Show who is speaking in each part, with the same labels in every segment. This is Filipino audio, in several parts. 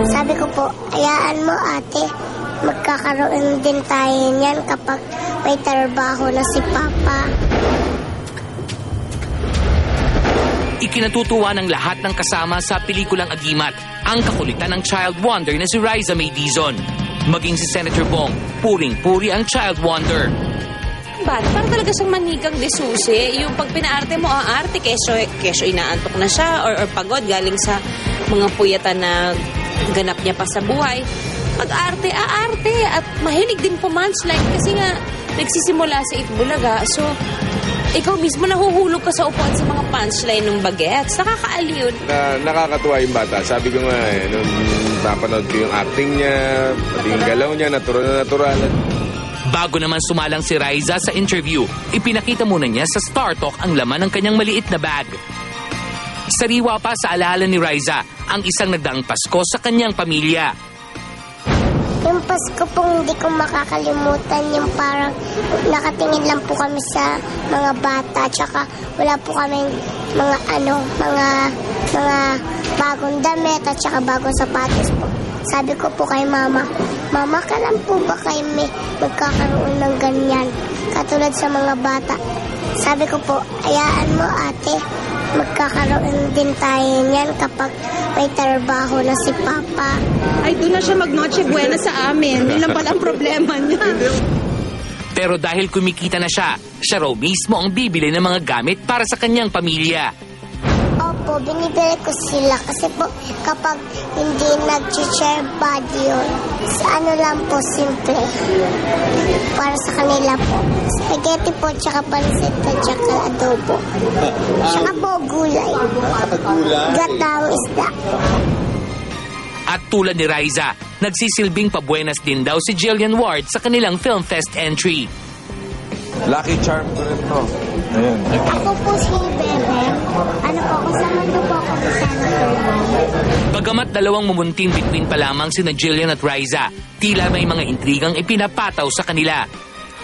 Speaker 1: Sabi ko po, hayaan mo ate, magkakaroon din tayo niyan kapag may trabaho na si Papa.
Speaker 2: Ikinatutuwa ng lahat ng kasama sa pelikulang Agimat ang kakulitan ng child wonder na si Riza May Dizon. Maging si Senator Bong, puring-puri ang child wonder.
Speaker 3: Parang talaga siyang manikang desusi. Yung pag pinaarte mo, aarte, keso inaantok na siya or pagod galing sa mga puyatan na ganap niya pa sa buhay. Pag-arte, aarte. At mahilig din po punchline kasi nga nagsisimula sa Itbulaga. So, ikaw mismo nahuhulog ka sa upuan sa mga punchline ng bagets. Nakakaaliw.
Speaker 4: Nakakatuwa yung bata. Sabi ko nga, nung napanood ko yung acting niya, pati yung galaw niya, natural.
Speaker 2: Bago naman sumalang si Riza sa interview, ipinakita muna niya sa Star Talk ang laman ng kanyang maliit na bag. Sariwa pa sa alaala ni Riza ang isang nagdaang Pasko sa kanyang pamilya.
Speaker 1: Yung Pasko pong hindi ko makakalimutan, yung parang nakatingin lang po kami sa mga bata, tsaka wala po kami mga bagong damit at tsaka bagong sapatos po. Sabi ko po kay Mama, Mama, kailan po ba kayo may magkakaroon ng ganyan? Katulad sa mga bata. Sabi ko po, hayaan mo ate, magkakaroon din tayo niyan kapag may trabaho na si Papa.
Speaker 5: Ay, doon na siya mag-Noche Buena sa amin. Yun lang pala ang problema niya.
Speaker 2: Pero dahil kumikita na siya raw mismo ang bibili ng mga gamit para sa kanyang pamilya.
Speaker 1: Opo, binibili ko sila kasi po kapag hindi nag-share body yun, ano lang po, simple. Para sa kanila po. Spaghetti po, tsaka pansit at tsaka adobo. Tsaka po gulay. Gatang isda.
Speaker 2: At tulad ni Riza, nagsisilbing pabuenas din daw si Jillian Ward sa kanilang Film Fest entry.
Speaker 4: Lucky charm ko rin to. Ayan.
Speaker 1: Ako po si Bebe. Ano po, kasama niyo po ako sa Senator Bong.
Speaker 2: Bagamat dalawang mumunting between pa lamang sina Jillian at Riza, tila may mga intrigang ipinapataw sa kanila.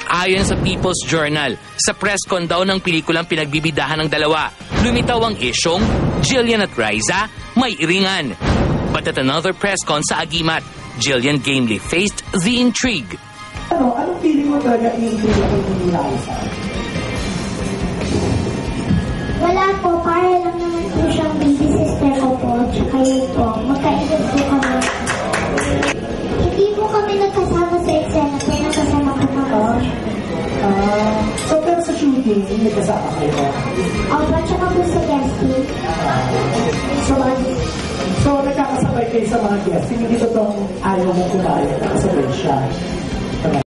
Speaker 2: Ayon sa People's Journal, sa press con daw ng pelikulang pinagbibidahan ng dalawa, lumitaw ang isyong Jillian at Riza may iringan. But at another press con sa Agimat, Jillian gamely faced the intrigue.
Speaker 6: Anong feeling mo talaga i-intrigue ako ni Riza?
Speaker 1: Wala po, para lang naman po siyang baby sister ko po, tsaka yun po, magkaedad po kami. Hindi po kami nagkasama sa eksena, pero nagkasama kami po.
Speaker 6: So pero sa shooting, may kasama kayo?
Speaker 1: Opo, tsaka po sa guesting.
Speaker 6: So nagkakasabay kayo sa mga guests, hindi totoong ayaw mong kumain, nakasabay siya.